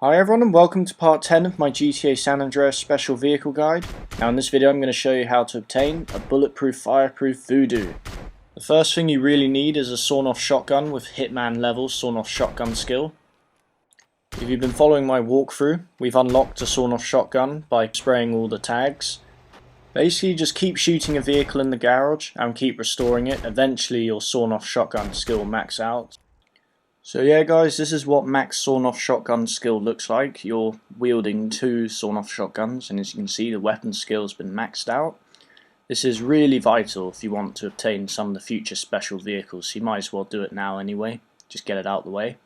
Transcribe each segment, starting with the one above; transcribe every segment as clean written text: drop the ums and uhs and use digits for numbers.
Hi everyone and welcome to part 10 of my GTA San Andreas special vehicle guide. Now in this video I'm going to show you how to obtain a bulletproof fireproof Voodoo. The first thing you really need is a sawn-off shotgun with hitman level sawn-off shotgun skill. If you've been following my walkthrough, we've unlocked a sawn-off shotgun by spraying all the tags. Basically just keep shooting a vehicle in the garage and keep restoring it. Eventually your sawn-off shotgun skill will max out. So yeah guys, this is what max sawn-off shotgun skill looks like. You're wielding two sawn-off shotguns and as you can see the weapon skill has been maxed out. This is really vital if you want to obtain some of the future special vehicles, so you might as well do it now anyway, just get it out of the way.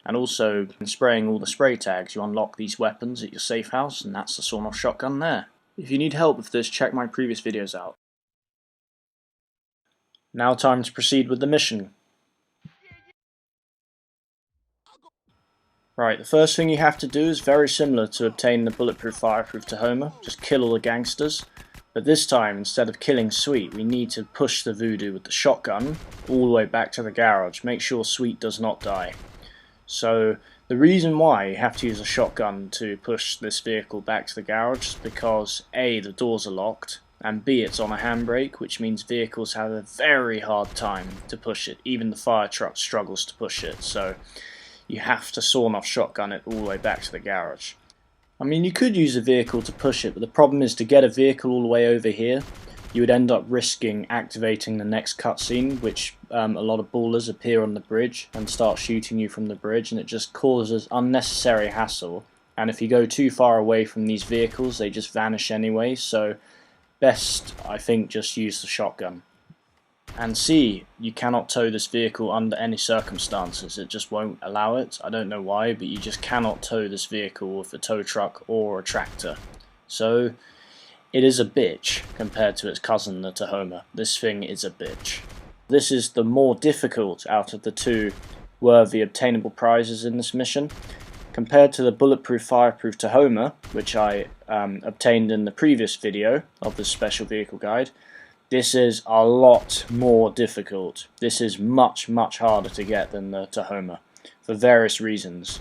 And also, in spraying all the spray tags, you unlock these weapons at your safe house and that's the sawn-off shotgun there. If you need help with this, check my previous videos out. Now time to proceed with the mission. Right, the first thing you have to do is very similar to obtain the bulletproof fireproof Tahoma, just kill all the gangsters. But this time, instead of killing Sweet, we need to push the Voodoo with the shotgun all the way back to the garage. Make sure Sweet does not die. So, the reason why you have to use a shotgun to push this vehicle back to the garage is because A, the doors are locked, and B, it's on a handbrake, which means vehicles have a very hard time to push it. Even the fire truck struggles to push it, so you have to sawn-off shotgun it all the way back to the garage. I mean, you could use a vehicle to push it, but the problem is to get a vehicle all the way over here, you would end up risking activating the next cutscene, which a lot of ballers appear on the bridge and start shooting you from the bridge, and it just causes unnecessary hassle. And if you go too far away from these vehicles, they just vanish anyway, so best, I think, just use the shotgun. And C, you cannot tow this vehicle under any circumstances, it just won't allow it. I don't know why, but you just cannot tow this vehicle with a tow truck or a tractor. So, it is a bitch compared to its cousin, the Tahoma. This thing is a bitch. This is the more difficult out of the two worthy obtainable prizes in this mission. Compared to the bulletproof fireproof Tahoma, which I obtained in the previous video of this special vehicle guide, this is a lot more difficult. This is much harder to get than the Tahoma, for various reasons.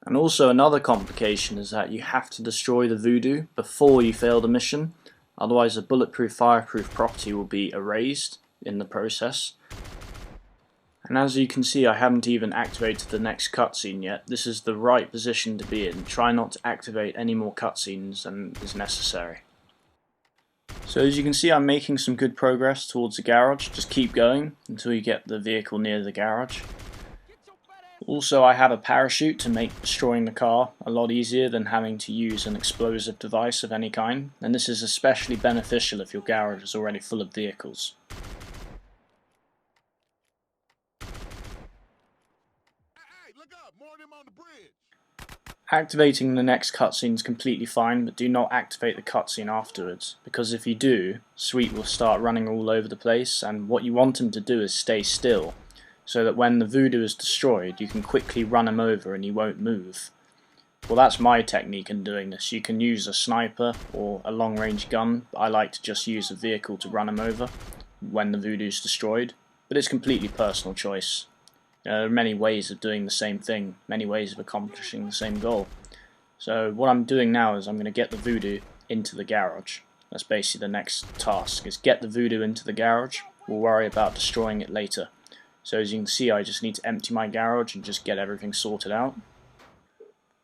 And also another complication is that you have to destroy the Voodoo before you fail the mission, otherwise the bulletproof fireproof property will be erased in the process. And as you can see, I haven't even activated the next cutscene yet. This is the right position to be in. Try not to activate any more cutscenes than is necessary. So as you can see, I'm making some good progress towards the garage. Just keep going until you get the vehicle near the garage. Also, I have a parachute to make destroying the car a lot easier than having to use an explosive device of any kind, and this is especially beneficial if your garage is already full of vehicles. Activating the next cutscene is completely fine, but do not activate the cutscene afterwards, because if you do, Sweet will start running all over the place, and what you want him to do is stay still, so that when the Voodoo is destroyed, you can quickly run him over and he won't move. Well, that's my technique in doing this. You can use a sniper or a long-range gun, but I like to just use a vehicle to run him over when the Voodoo is destroyed, but it's completely personal choice. There are many ways of doing the same thing, many ways of accomplishing the same goal. So what I'm doing now is I'm going to get the Voodoo into the garage. That's basically the next task, is get the Voodoo into the garage. We'll worry about destroying it later. So as you can see, I just need to empty my garage and just get everything sorted out.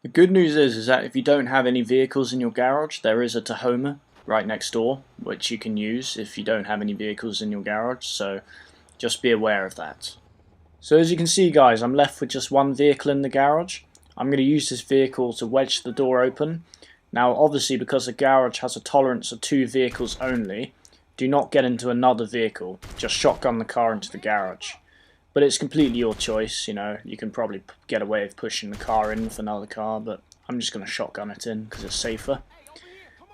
The good news is that if you don't have any vehicles in your garage, there is a Tahoma right next door, which you can use if you don't have any vehicles in your garage, so just be aware of that. So as you can see guys, I'm left with just one vehicle in the garage. I'm going to use this vehicle to wedge the door open. Now obviously because the garage has a tolerance of 2 vehicles only, do not get into another vehicle, just shotgun the car into the garage. But it's completely your choice, you know, you can probably get away with pushing the car in with another car, but I'm just going to shotgun it in because it's safer.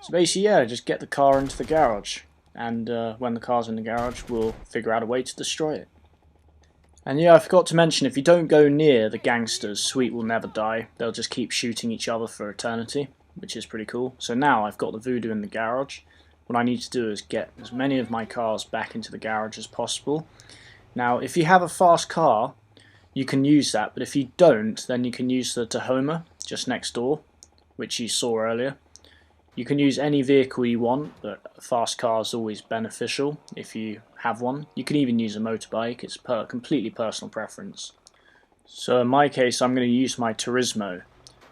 So basically yeah, just get the car into the garage, and when the car's in the garage we'll figure out a way to destroy it. And yeah, I forgot to mention, if you don't go near the gangsters, Sweet will never die. They'll just keep shooting each other for eternity, which is pretty cool. So now I've got the Voodoo in the garage. What I need to do is get as many of my cars back into the garage as possible. Now, if you have a fast car, you can use that, but if you don't, then you can use the Tahoma just next door, which you saw earlier. You can use any vehicle you want, but a fast car is always beneficial if you have one. You can even use a motorbike, it's completely personal preference. So in my case, I'm going to use my Turismo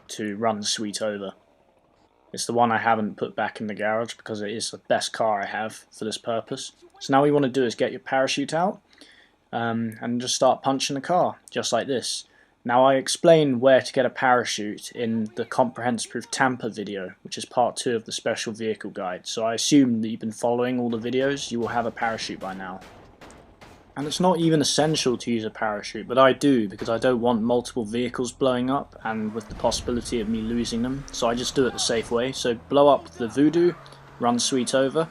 to run Sweet over. It's the one I haven't put back in the garage because it is the best car I have for this purpose. So now what you want to do is get your parachute out and just start punching the car, just like this. Now I explain where to get a parachute in the Comprehensive Proof Tampa video, which is part 2 of the special vehicle guide. So I assume that you've been following all the videos, you will have a parachute by now. And it's not even essential to use a parachute, but I do because I don't want multiple vehicles blowing up and with the possibility of me losing them. So I just do it the safe way. So blow up the Voodoo, run Sweet over,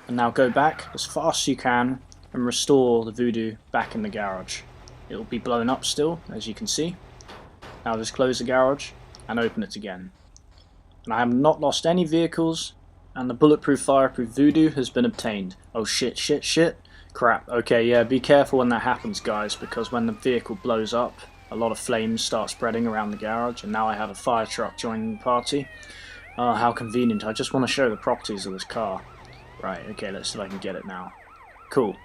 and now go back as fast as you can and restore the Voodoo back in the garage. It will be blown up still, as you can see. Now just close the garage and open it again. And I have not lost any vehicles, and the bulletproof fireproof Voodoo has been obtained. Oh shit, shit, shit. Crap. Okay, yeah, be careful when that happens, guys, because when the vehicle blows up, a lot of flames start spreading around the garage, and now I have a fire truck joining the party. Oh, how convenient. I just want to show the properties of this car. Right, okay, let's see if I can get it now. Cool.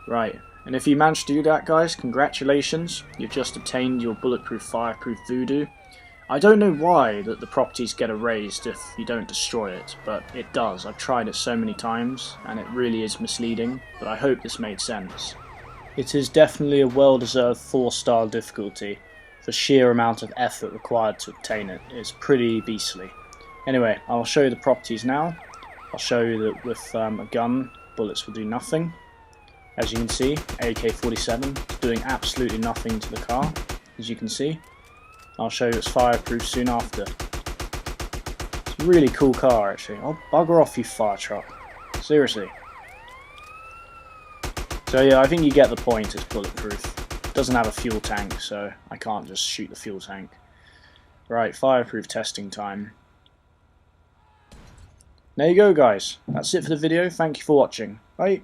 Right, and if you managed to do that, guys, congratulations. You've just obtained your bulletproof fireproof Voodoo. I don't know why that the properties get erased if you don't destroy it, but it does. I've tried it so many times, and it really is misleading, but I hope this made sense. It is definitely a well-deserved 4-star difficulty for sheer amount of effort required to obtain it. It's pretty beastly. Anyway, I'll show you the properties now. I'll show you that with a gun, bullets will do nothing. As you can see, AK-47 is doing absolutely nothing to the car, as you can see. I'll show you it's fireproof soon after. It's a really cool car, actually. Oh, bugger off, you fire truck. Seriously. So yeah, I think you get the point, it's bulletproof. It doesn't have a fuel tank, so I can't just shoot the fuel tank. Right, fireproof testing time. There you go, guys. That's it for the video. Thank you for watching. Bye.